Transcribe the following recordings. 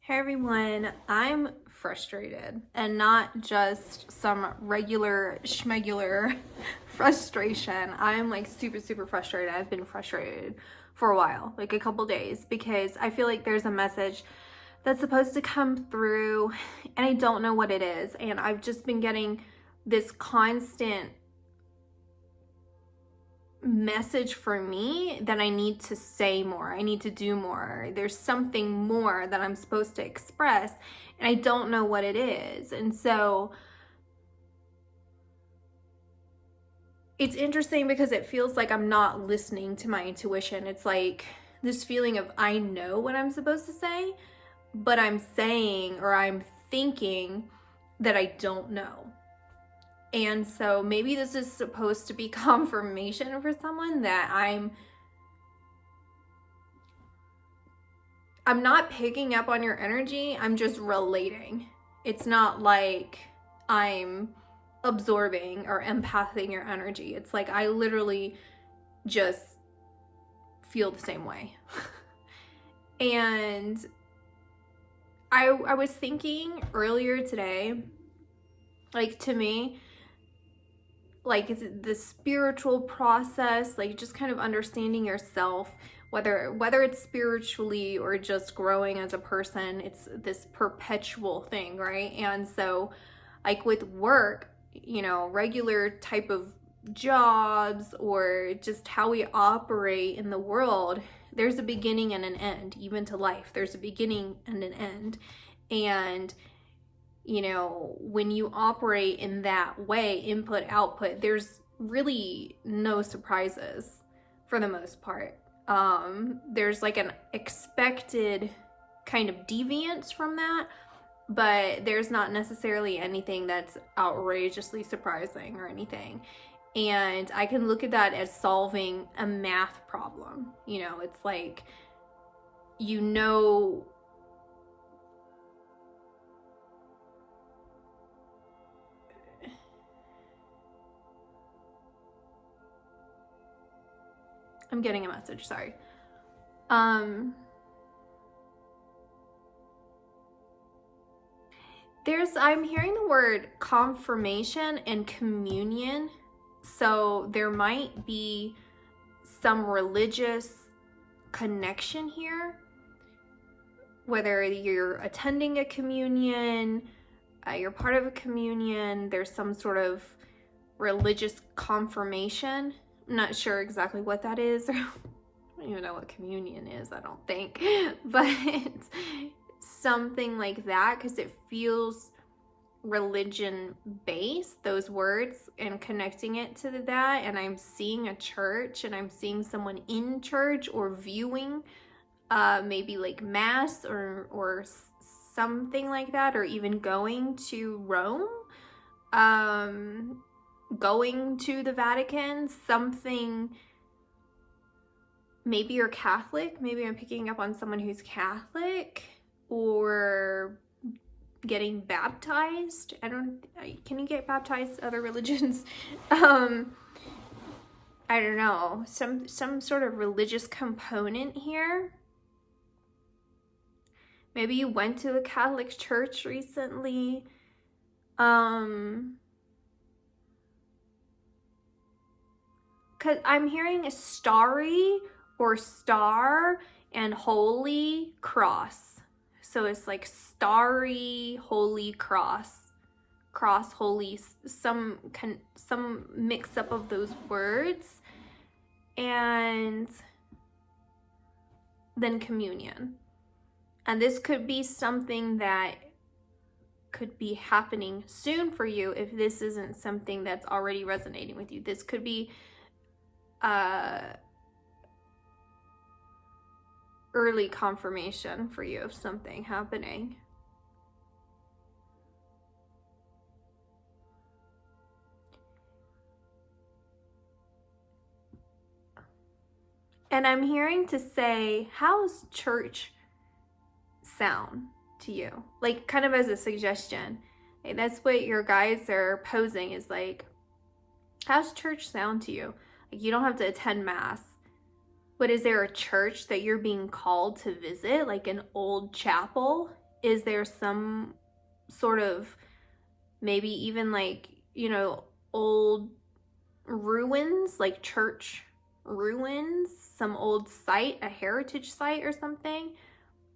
Hey everyone, I'm frustrated, and not just some regular schmegular frustration. I'm like super frustrated. I've been frustrated for a while, like a couple days, because I feel like there's a message that's supposed to come through and I don't know what it is. And I've just been getting this constant message for me that I need to say more, I need to do more, there's something more that I'm supposed to express, and I don't know what it is. And so it's interesting because it feels like I'm not listening to my intuition. It's like this feeling of I know what I'm supposed to say, but I'm saying or I'm thinking that I don't know. And so maybe this is supposed to be confirmation for someone that I'm not picking up on your energy, I'm just relating. It's not like I'm absorbing or empathing your energy. It's like I literally just feel the same way. And I was thinking earlier today, like, to me, like the spiritual process, like just kind of understanding yourself, whether it's spiritually or just growing as a person, it's this perpetual thing, right? And so like with work, you know, regular type of jobs or just how we operate in the world, there's a beginning and an end. Even to life, there's a beginning and an end. And you know, when you operate in that way, input, output, there's really no surprises for the most part. There's like an expected kind of deviance from that, but there's not necessarily anything that's outrageously surprising or anything. And I can look at that as solving a math problem. You know, it's like, you know, I'm getting a message, sorry. I'm hearing the word confirmation and communion. So there might be some religious connection here, whether you're attending a communion, you're part of a communion, there's some sort of religious confirmation. I'm not sure exactly what that is. I don't even know what communion is, I don't think. But something like that, because it feels religion based, those words, and connecting it to that. And I'm seeing a church, and I'm seeing someone in church or viewing maybe like mass or something like that, or even going to Rome, going to the Vatican, something. Maybe you're Catholic, maybe I'm picking up on someone who's Catholic, or getting baptized. Can you get baptized other religions? I don't know, some sort of religious component here. Maybe you went to a Catholic church recently. Cause I'm hearing a starry or star and holy cross. So it's like starry, holy cross, holy, some mix up of those words, and then communion. And this could be something that could be happening soon for you if this isn't something that's already resonating with you. This could be early confirmation for you of something happening. And I'm hearing to say, how's church sound to you? Like, kind of as a suggestion. Like, that's what your guides are posing, is like, how's church sound to you? Like, you don't have to attend mass, but is there a church that you're being called to visit, like an old chapel is there some sort of, maybe even like, you know, old ruins, like church ruins, some old site, a heritage site or something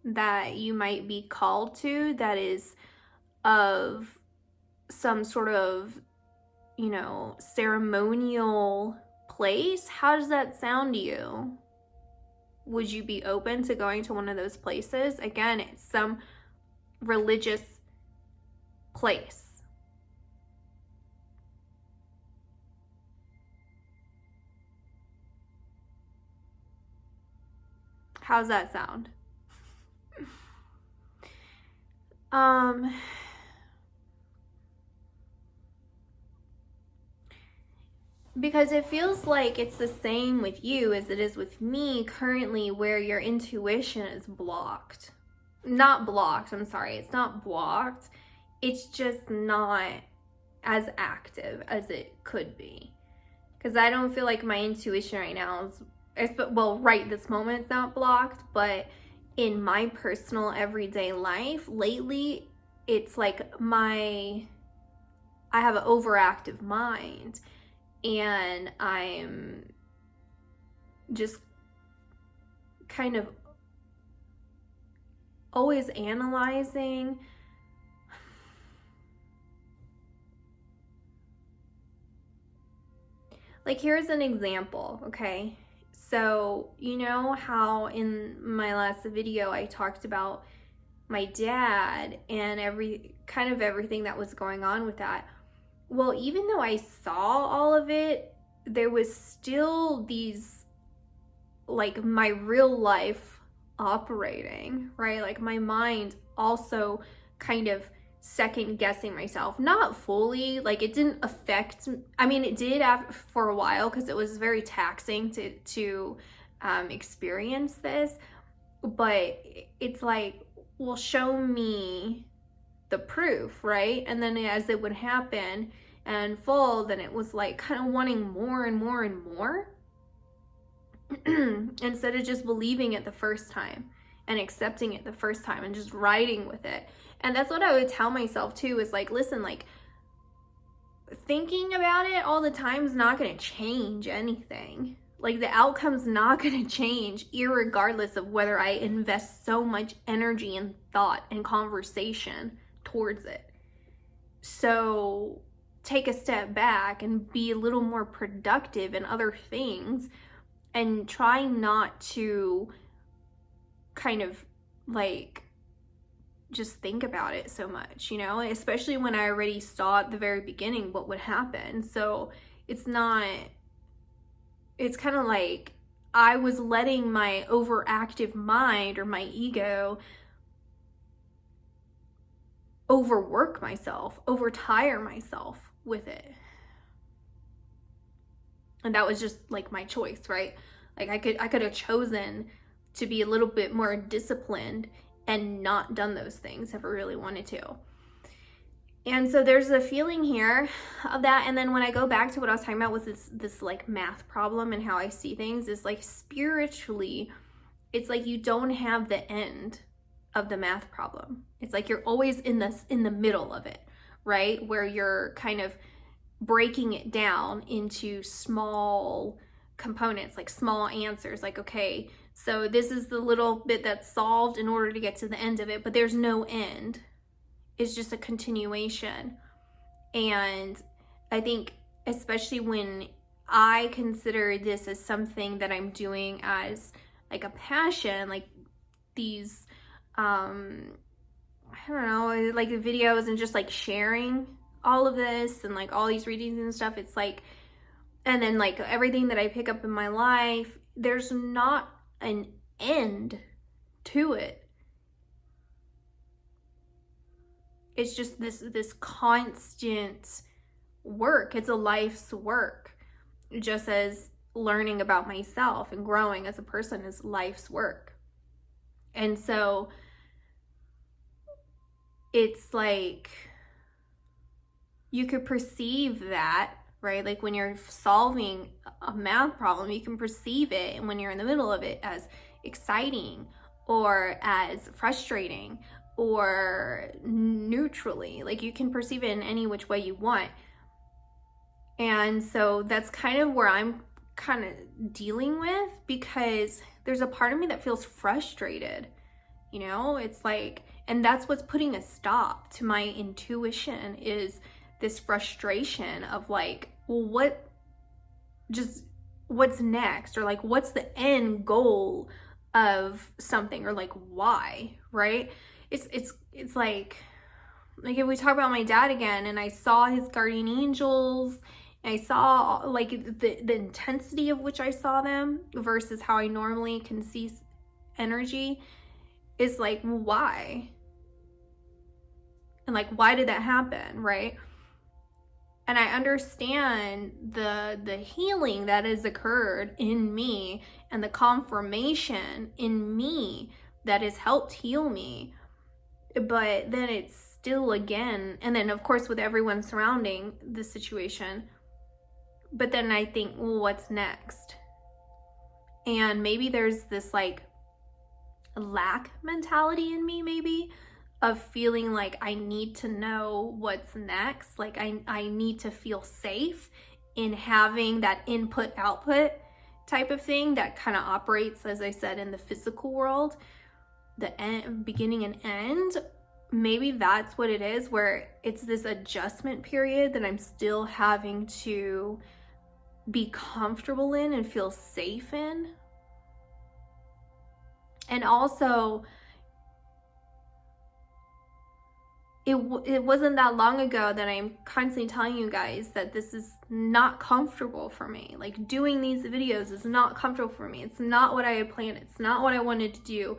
that you might be called to, that is of some sort of, you know, ceremonial place? How does that sound to you? Would you be open to going to one of those places? Again, it's some religious place. How's that sound? Because it feels like it's the same with you as it is with me currently, where your intuition is blocked. Not blocked, I'm sorry, it's not blocked. It's just not as active as it could be. Because I don't feel like my intuition right now is, well, right this moment it's not blocked, but in my personal everyday life lately, it's like I have an overactive mind, and I'm just kind of always analyzing. Like, here's an example, okay? So, you know how in my last video I talked about my dad and everything that was going on with that. Well, even though I saw all of it, there was still these, like, my real life operating, right? Like, my mind also kind of second guessing myself, not fully, like it didn't affect, I mean it did for a while, because it was very taxing to experience this, but it's like, well, show me the proof, right? And then as it would happen and unfold, then it was like kind of wanting more and more and more instead of just believing it the first time and accepting it the first time and just riding with it. And that's what I would tell myself too, is like, listen, like, thinking about it all the time is not going to change anything. Like, the outcome's not going to change irregardless of whether I invest so much energy and thought and conversation towards it. So take a step back and be a little more productive in other things, and try not to kind of like just think about it so much, you know, especially when I already saw at the very beginning what would happen. So it's kind of like I was letting my overactive mind or my ego overwork myself, overtire myself with it. And that was just like my choice, right? Like I could have chosen to be a little bit more disciplined and not done those things if I really wanted to. And so there's a feeling here of that. And then when I go back to what I was talking about with this like math problem and how I see things, is like spiritually, it's like you don't have the end of the math problem. It's like you're always in the middle of it, right? Where you're kind of breaking it down into small components, like small answers, like, okay, so this is the little bit that's solved in order to get to the end of it, but there's no end. It's just a continuation. And I think especially when I consider this as something that I'm doing as like a passion, like these I don't know, like the videos and just like sharing all of this and like all these readings and stuff, it's like, and then like everything that I pick up in my life, there's not an end to it. It's just this constant work. It's a life's work, just as learning about myself and growing as a person is life's work. And so it's like you could perceive that, right? Like when you're solving a math problem, you can perceive it, and when you're in the middle of it, as exciting or as frustrating or neutrally. Like, you can perceive it in any which way you want. And so that's kind of where I'm kind of dealing with, because there's a part of me that feels frustrated. You know, it's like, and that's what's putting a stop to my intuition, is this frustration of like, well, what's next? Or like, what's the end goal of something? Or like, why, right? It's like if we talk about my dad again, and I saw his guardian angels, and I saw like the intensity of which I saw them versus how I normally can see energy, is like, why? And like, why did that happen, right? And I understand the healing that has occurred in me, and the confirmation in me that has helped heal me. But then it's still, again, and then of course with everyone surrounding the situation, but then I think, well, what's next? And maybe there's this like lack mentality in me, maybe, of feeling like I need to know what's next. Like I need to feel safe in having that input output type of thing that kind of operates, as I said, in the physical world, the end, beginning and end. Maybe that's what it is, where it's this adjustment period that I'm still having to be comfortable in and feel safe in. And also, it wasn't that long ago that I'm constantly telling you guys that this is not comfortable for me. Like, doing these videos is not comfortable for me. It's not what I had planned. It's not what I wanted to do.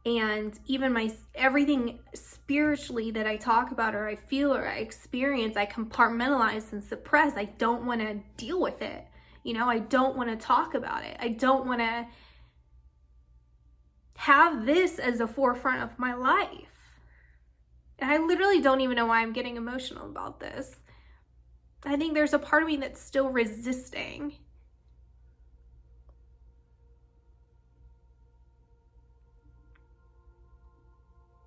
And even everything spiritually that I talk about, or I feel, or I experience, I compartmentalize and suppress. I don't want to deal with it. You know, I don't want to talk about it. I don't want to have this as the forefront of my life. And I literally don't even know why I'm getting emotional about this. I think there's a part of me that's still resisting.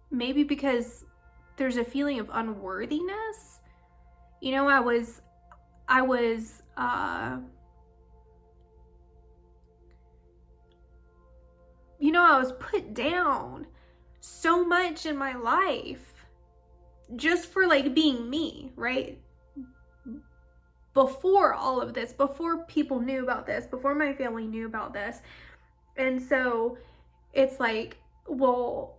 Maybe because there's a feeling of unworthiness. You know, I was put down so much in my life just for like being me, right? Before all of this, before people knew about this, before my family knew about this. And so it's like, well,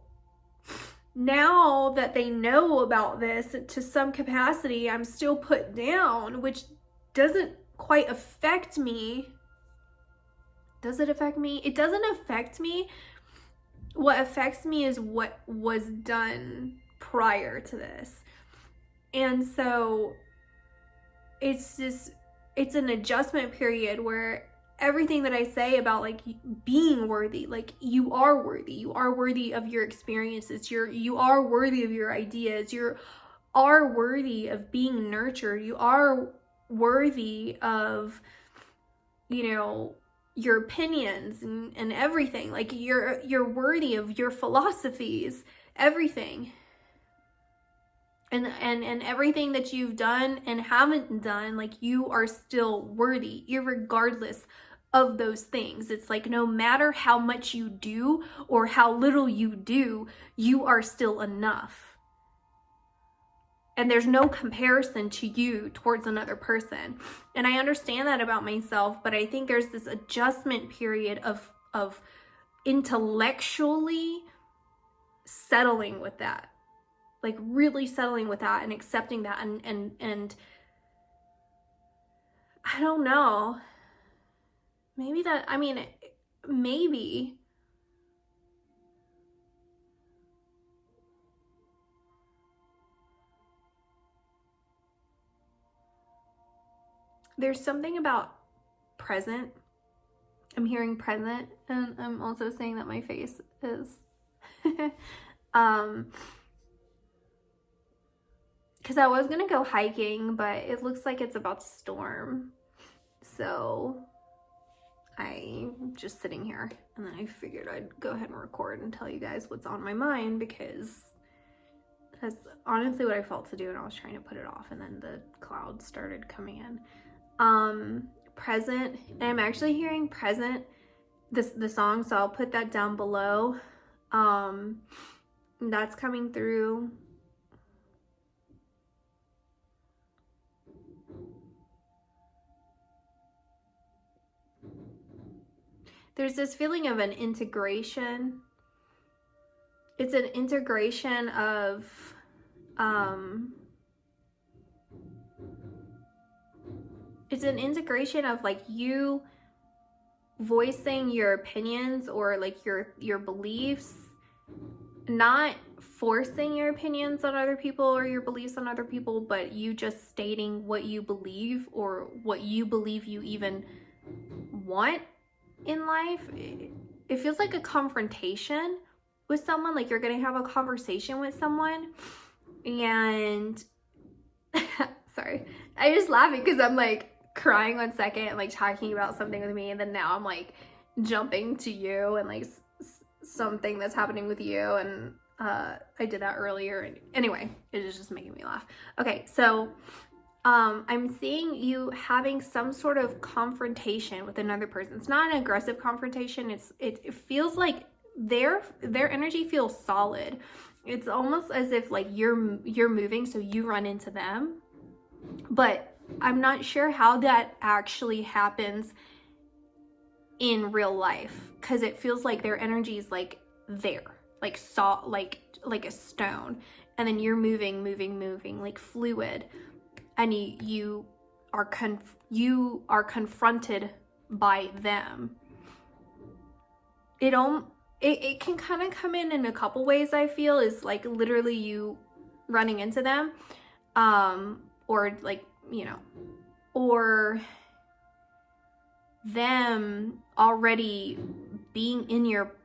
now that they know about this to some capacity, I'm still put down, which doesn't quite affect me. Does it affect me? It doesn't affect me. What affects me is what was done prior to this. And so it's an adjustment period where everything that I say about like being worthy, like you are worthy of your experiences, you are worthy of your ideas, you are worthy of being nurtured, you are worthy of, you know, your opinions and everything. Like you're worthy of your philosophies, everything. And everything that you've done and haven't done, like you are still worthy, irregardless of those things. It's like, no matter how much you do or how little you do, you are still enough. And there's no comparison to you towards another person. And I understand that about myself, but I think there's this adjustment period of intellectually settling with that. Like really settling with that and accepting that, and I don't know, maybe there's something about present. I'm hearing present, and I'm also saying that my face is because I was gonna go hiking, but it looks like it's about to storm. So I'm just sitting here, and then I figured I'd go ahead and record and tell you guys what's on my mind, because That's honestly what I felt to do, and I was trying to put it off, and then the clouds started coming in. Present, and I'm actually hearing present, the song, so I'll put that down below. That's coming through. There's this feeling of an integration. It's an integration of it's an integration of like you voicing your opinions or like your beliefs, not forcing your opinions on other people or your beliefs on other people, but you just stating what you believe or what you believe you even want in life. It feels like a confrontation with someone, like you're gonna have a conversation with someone, and sorry, I just laughing because I'm like crying 1 second and like talking about something with me, and then now I'm like jumping to you and like something that's happening with you, and I did that earlier, and anyway, it is just making me laugh. Okay, so I'm seeing you having some sort of confrontation with another person. It's not an aggressive confrontation. It feels like their energy feels solid. It's almost as if like you're moving, so you run into them, but I'm not sure how that actually happens in real life, because it feels like their energy is like there, like like a stone, and then you're moving like fluid, and you are confronted by them. It can kind of come in a couple ways. I feel is like literally you running into them, or like, you know, or them already being in your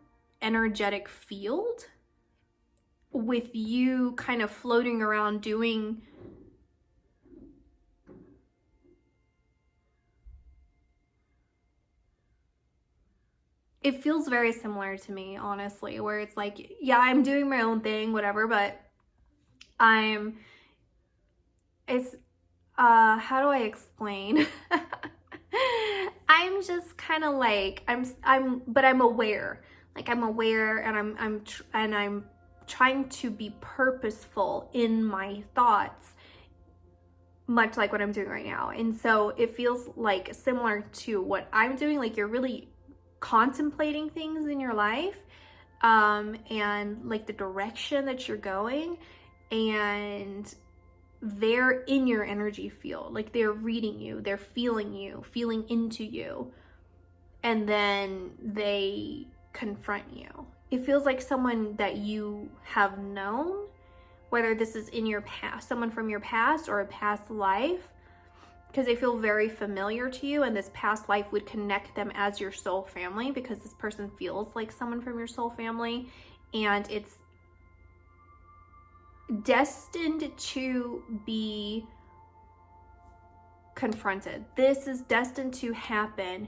energetic field with you kind of floating around doing it feels very similar to me, honestly, where it's like, yeah, I'm doing my own thing, whatever, but it's how do I explain? I'm just kind of like but I'm aware. Like I'm aware, and I'm trying to be purposeful in my thoughts, much like what I'm doing right now. And so it feels like similar to what I'm doing. Like you're really contemplating things in your life, and like the direction that you're going, and they're in your energy field, like they're reading you, they're feeling you, feeling into you, and then they confront you. It feels like someone that you have known, whether this is in your past, someone from your past or a past life, because they feel very familiar to you, and this past life would connect them as your soul family, because this person feels like someone from your soul family, and it's destined to be confronted. This is destined to happen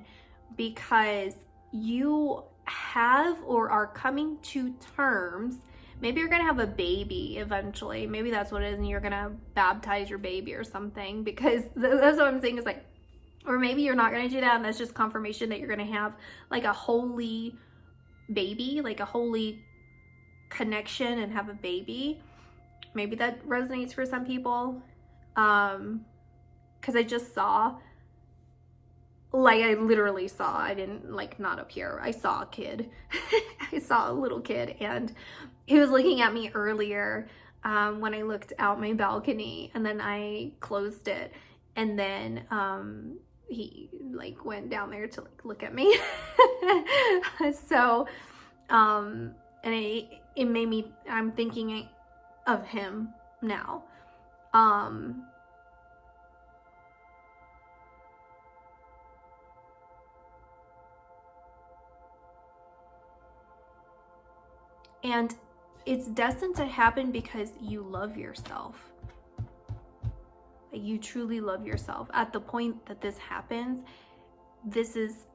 because you have or are coming to terms. Maybe you're gonna have a baby eventually. Maybe that's what it is, and you're gonna baptize your baby or something, because that's what I'm saying is like, or maybe you're not gonna do that, and that's just confirmation that you're gonna have like a holy baby, like a holy connection, and have a baby. Maybe that resonates for some people, because I just saw, like I literally saw, I didn't, like, not up here, I saw a kid. I saw a little kid, and he was looking at me earlier when I looked out my balcony, and then I closed it, and then he like went down there to like look at me. So and it made me, I'm thinking of him now. And it's destined to happen because you love yourself. Like you truly love yourself. At the point that this happens, this is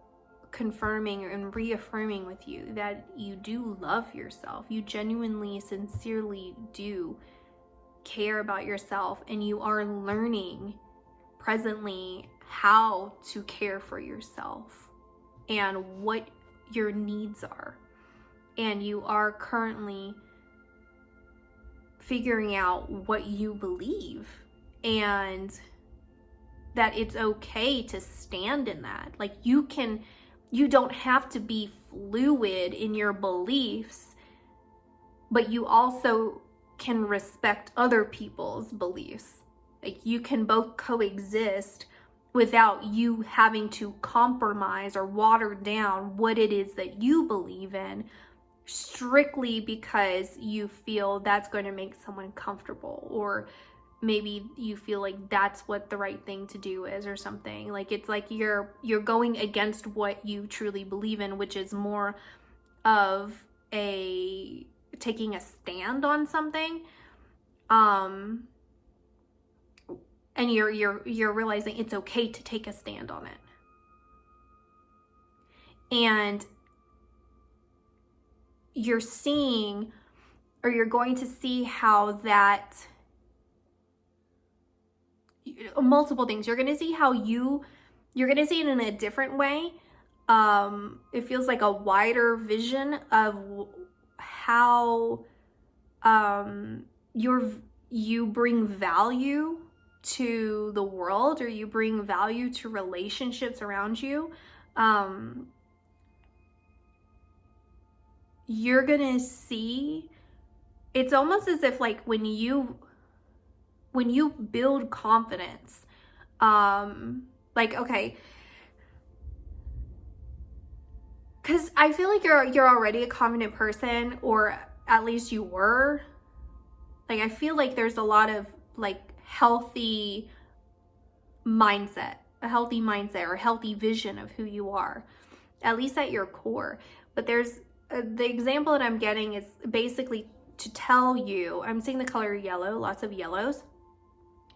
confirming and reaffirming with you that you do love yourself. You genuinely, sincerely do care about yourself, and you are learning presently how to care for yourself and what your needs are. And you are currently figuring out what you believe, and that it's okay to stand in that. Like, you don't have to be fluid in your beliefs, but you also can respect other people's beliefs. Like, you can both coexist without you having to compromise or water down what it is that you believe in, strictly because you feel that's going to make someone comfortable, or maybe you feel like that's what the right thing to do is, or something. Like, it's like you're going against what you truly believe in, which is more of a taking a stand on something. And you're realizing it's okay to take a stand on it. And you're seeing, or you're going to see how that, multiple things. You're going to see how you're going to see it in a different way. It feels like a wider vision of how you bring value to the world, or you bring value to relationships around you. You're gonna see, it's almost as if like when you build confidence, like, okay, because I feel like you're already a confident person, or at least you were. Like, I feel like there's a lot of like healthy mindset, a healthy mindset or healthy vision of who you are, at least at your core. But there's the example that I'm getting is basically to tell you, I'm seeing the color yellow, lots of yellows.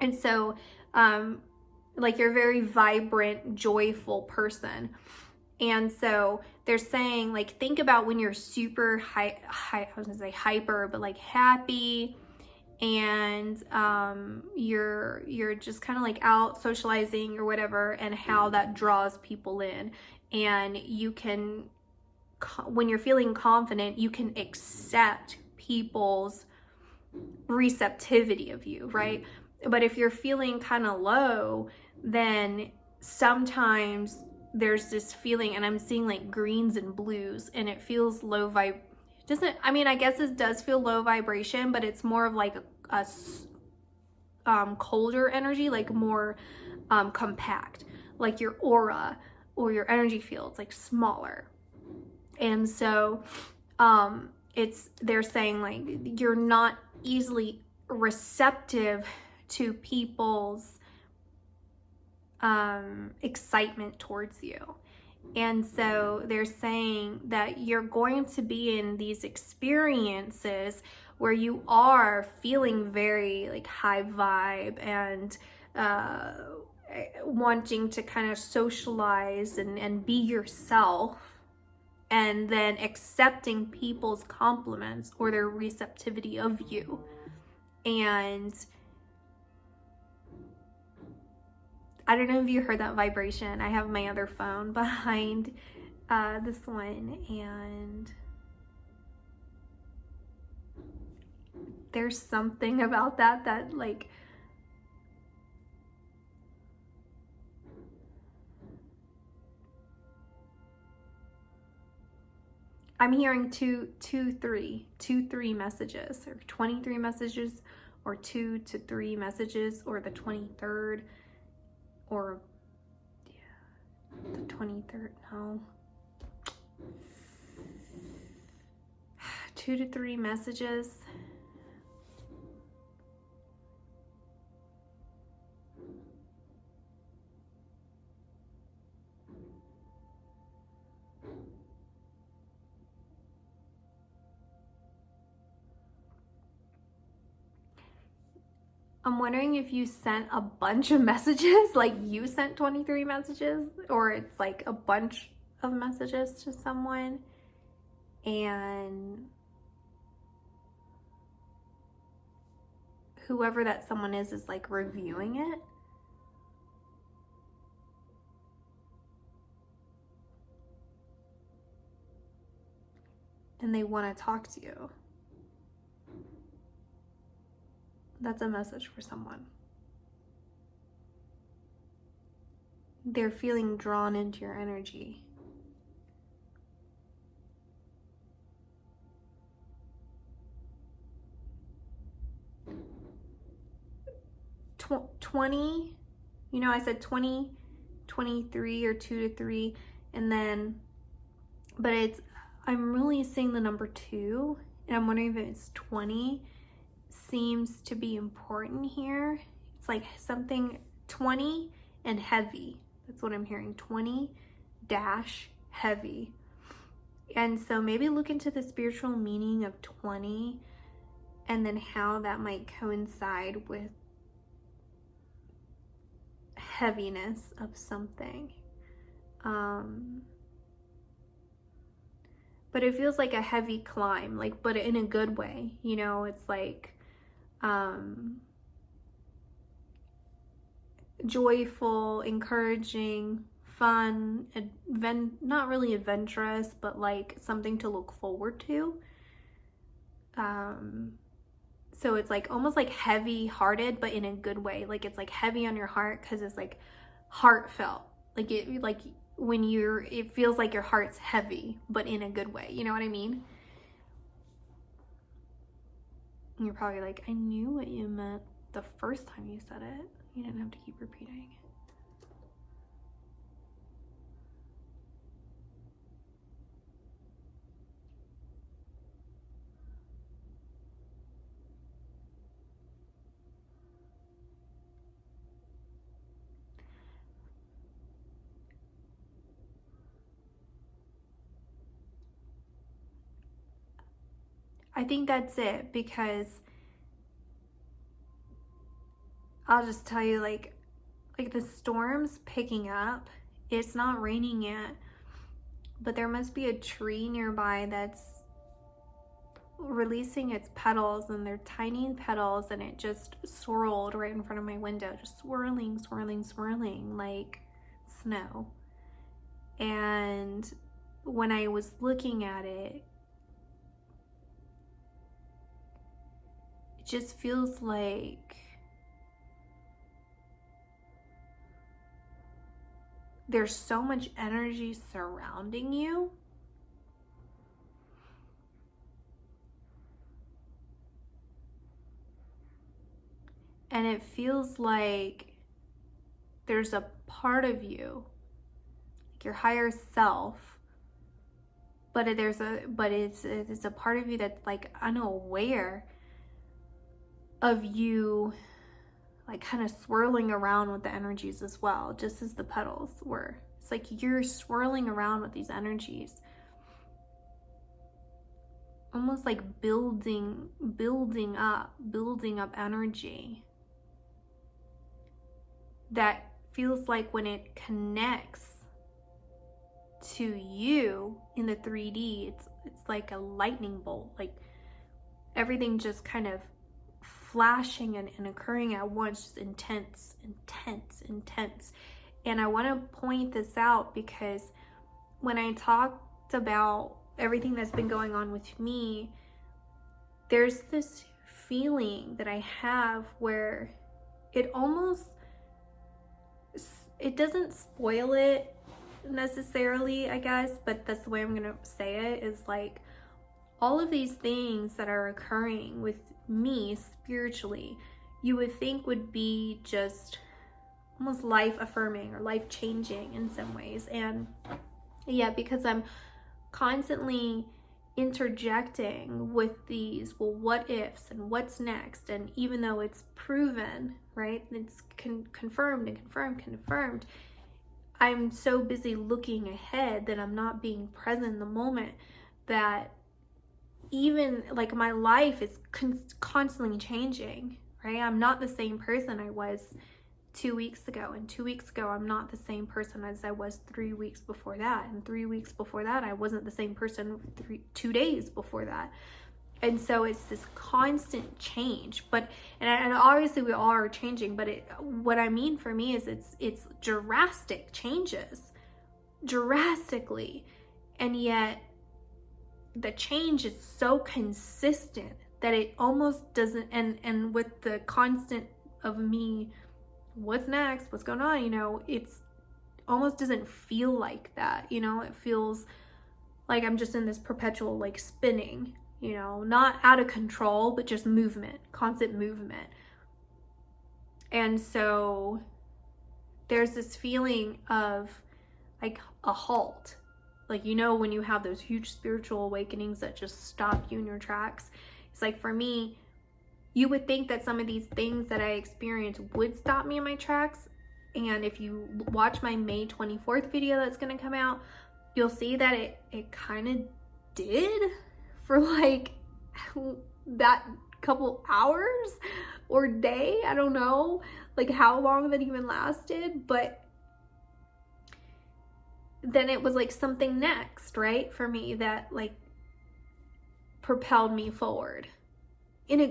And so, like, you're a very vibrant, joyful person. And so they're saying, like, think about when you're super I was gonna say hyper, but like happy, and you're just kind of like out socializing or whatever, and how that draws people in. And you can, when you're feeling confident, you can accept people's receptivity of you, right? But if you're feeling kind of low, then sometimes there's this feeling, and I'm seeing like greens and blues, and it feels low I mean, I guess it does feel low vibration, but it's more of like a colder energy, like more compact, like your aura or your energy field's like smaller. And so they're saying like you're not easily receptive to people's excitement towards you. And so they're saying that you're going to be in these experiences where you are feeling very like high vibe, and wanting to kind of socialize and be yourself, and then accepting people's compliments or their receptivity of you. And I don't know if you heard that vibration. I have my other phone behind this one, and there's something about that like, I'm hearing two, three messages, or 23 messages, or 2 to 3 messages, or the 23rd. Or, yeah, the 23rd, no. 2 to 3 messages. I'm wondering if you sent a bunch of messages, like you sent 23 messages, or it's like a bunch of messages to someone, and whoever that someone is like reviewing it. And they want to talk to you. That's a message for someone. They're feeling drawn into your energy. Tw 20, you know, I said 20, 23 or 2 to 3, and then, but I'm really seeing the number 2, and I'm wondering if it's 20 seems to be important here. It's like something 20 and heavy. That's what I'm hearing. 20 dash heavy. And so maybe look into the spiritual meaning of 20 and then how that might coincide with heaviness of something. But it feels like a heavy climb, like, but in a good way, you know. It's like joyful, encouraging, fun, not really adventurous, but like something to look forward to. So it's like almost like heavy hearted, but in a good way. Like it's like heavy on your heart because it's like heartfelt. Like it feels like your heart's heavy, but in a good way. You know what I mean? And you're probably like, I knew what you meant the first time you said it. You didn't have to keep repeating. I think that's it, because I'll just tell you, like the storm's picking up. It's not raining yet, but there must be a tree nearby that's releasing its petals, and they're tiny petals, and it just swirled right in front of my window, just swirling, swirling, swirling like snow. And when I was looking at it, it just feels like there's so much energy surrounding you. And it feels like there's a part of you, like your higher self, but it's a part of you that's like unaware of you, like kind of swirling around with the energies as well, just as the petals were. It's like you're swirling around with these energies, almost like building up energy that feels like when it connects to you in the 3D, it's like a lightning bolt, like everything just kind of flashing and occurring at once, just intense. And I want to point this out because when I talked about everything that's been going on with me, there's this feeling that I have where it doesn't spoil it necessarily, I guess, but that's the way I'm gonna say it, is like all of these things that are occurring with me spiritually, you would think would be just almost life affirming or life changing in some ways. And yeah, because I'm constantly interjecting with these, well, what ifs and what's next, and even though it's proven, right, it's confirmed, I'm so busy looking ahead that I'm not being present in the moment, that even like my life is constantly changing, right? I'm not the same person I was 2 weeks ago, and 2 weeks ago I'm not the same person as I was 3 weeks before that, and 3 weeks before that I wasn't the same person 2 days before that. And so it's this constant change, and obviously we all are changing, but what I mean for me is it's drastic changes, drastically, and yet the change is so consistent that it almost doesn't, and with the constant of me, what's next, what's going on, it's almost doesn't feel like that, it feels like I'm just in this perpetual like spinning, not out of control, but just movement, constant movement. And so there's this feeling of like a halt, like, when you have those huge spiritual awakenings that just stop you in your tracks. It's like, for me, you would think that some of these things that I experience would stop me in my tracks. And if you watch my May 24th video that's going to come out, you'll see that it kind of did for like that couple hours or day. I don't know like how long that even lasted, but then it was like something next, right, for me that like propelled me forward.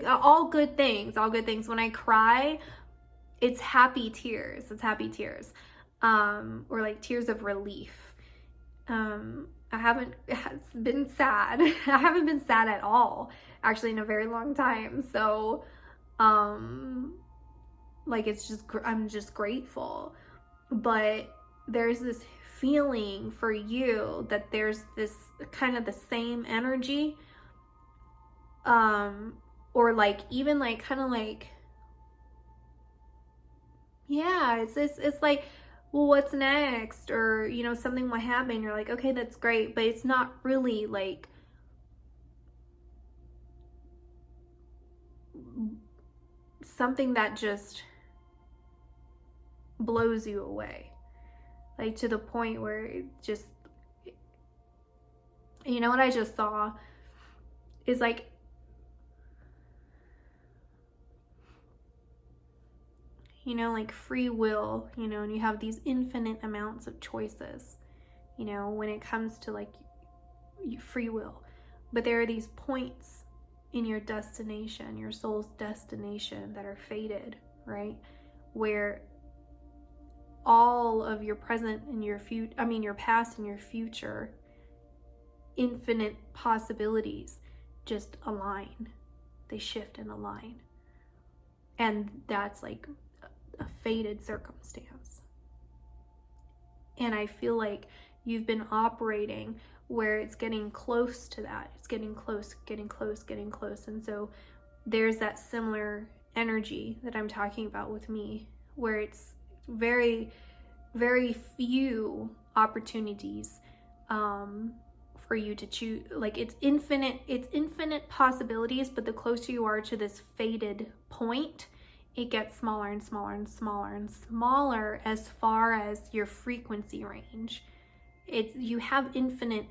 All good things. When I cry, it's happy tears. Or like tears of relief. I haven't been sad. I haven't been sad at all, actually, in a very long time. So, like, I'm just grateful. But there's this feeling for you that there's this kind of the same energy, or like even like kind of like, yeah, it's like, well, what's next? Or, something will happen. You're like, okay, that's great, but it's not really like something that just blows you away, like to the point where it just, what I just saw is like, like free will, and you have these infinite amounts of choices, when it comes to like free will. But there are these points in your destination, your soul's destination, that are fated, right? Where all of your present and your your past and your future infinite possibilities just align. They shift and align. And that's like a fated circumstance. And I feel like you've been operating where it's getting close to that. It's getting close. And so there's that similar energy that I'm talking about with me, where it's very, very few opportunities for you to choose. Like, it's infinite possibilities, but the closer you are to this fated point, it gets smaller and smaller and smaller and smaller as far as your frequency range. You have infinite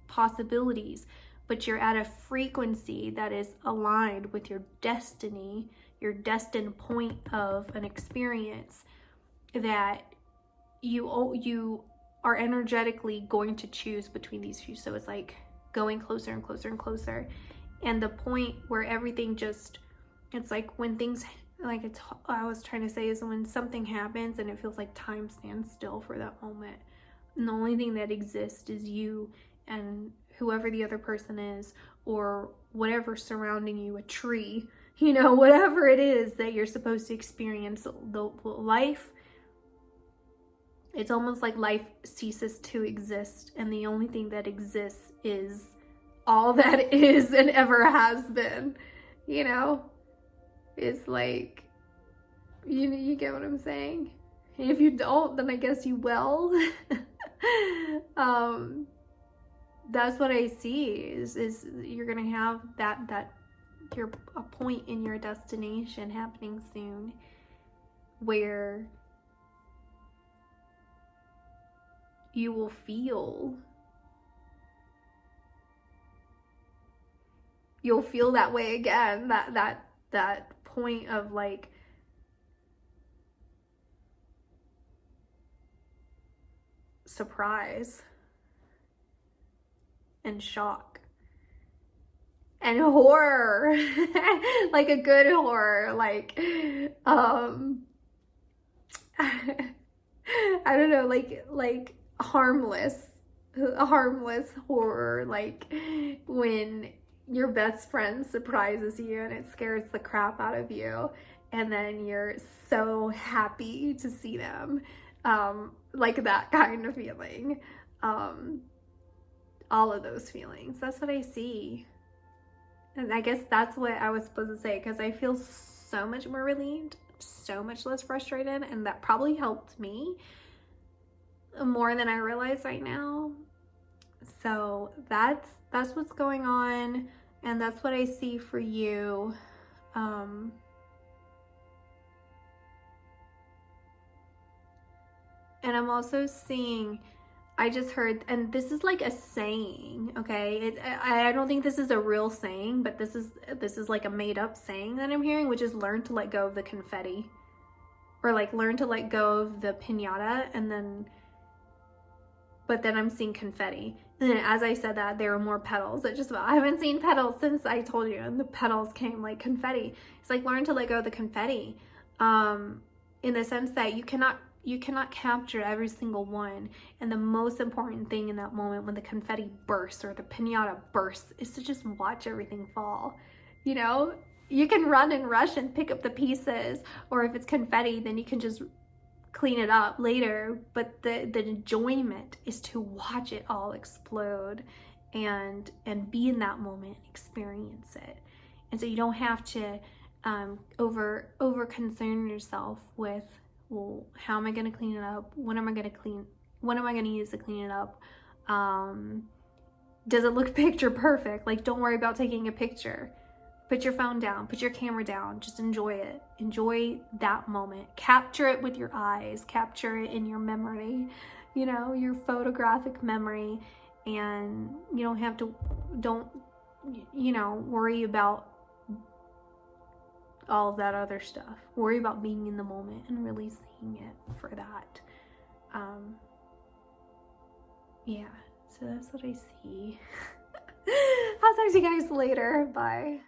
possibilities, but you're at a frequency that is aligned with your destiny, your destined point of an experience, that you are energetically going to choose between these few. So it's like going closer and closer and closer. And the point where everything just, it's like when things, like it's, I was trying to say, is when something happens and it feels like time stands still for that moment. And the only thing that exists is you and whoever the other person is, or whatever surrounding you, a tree, whatever it is that you're supposed to experience. The life, it's almost like life ceases to exist, and the only thing that exists is all that is and ever has been. It's like, you get what I'm saying? And if you don't, then I guess you will. That's what I see is you're gonna have that you're a point in your destination happening soon where you will feel that way again, that point of like surprise and shock and horror. Like a good horror, like I don't know, like harmless, a harmless horror, like when your best friend surprises you and it scares the crap out of you, and then you're so happy to see them, like that kind of feeling. All of those feelings, that's what I see. And I guess that's what I was supposed to say, because I feel so much more relieved, so much less frustrated, and that probably helped me more than I realize right now. So that's what's going on, and that's what I see for you. And I'm also seeing, I just heard, and this is like a saying, okay? I don't think this is a real saying, but this is like a made up saying that I'm hearing, which is learn to let go of the confetti, or like learn to let go of the piñata, and then, but then I'm seeing confetti. And then as I said that, there were more petals. I haven't seen petals since I told you, and the petals came like confetti. It's like learn to let go of the confetti, in the sense that you cannot capture every single one. And the most important thing in that moment when the confetti bursts or the piñata bursts is to just watch everything fall. You know, you can run and rush and pick up the pieces, or if it's confetti, then you can just clean it up later. But the enjoyment is to watch it all explode and be in that moment, experience it. And so you don't have to over concern yourself with, well, how am I going to clean it up? What am I going to use to clean it up? Does it look picture perfect? Like, don't worry about taking a picture. Put your phone down, put your camera down, just enjoy it. Enjoy that moment. Capture it with your eyes, capture it in your memory, you know, your photographic memory. And you don't have to, worry about all of that other stuff. Worry about being in the moment and really seeing it for that. Yeah, so that's what I see. I'll talk to you guys later. Bye.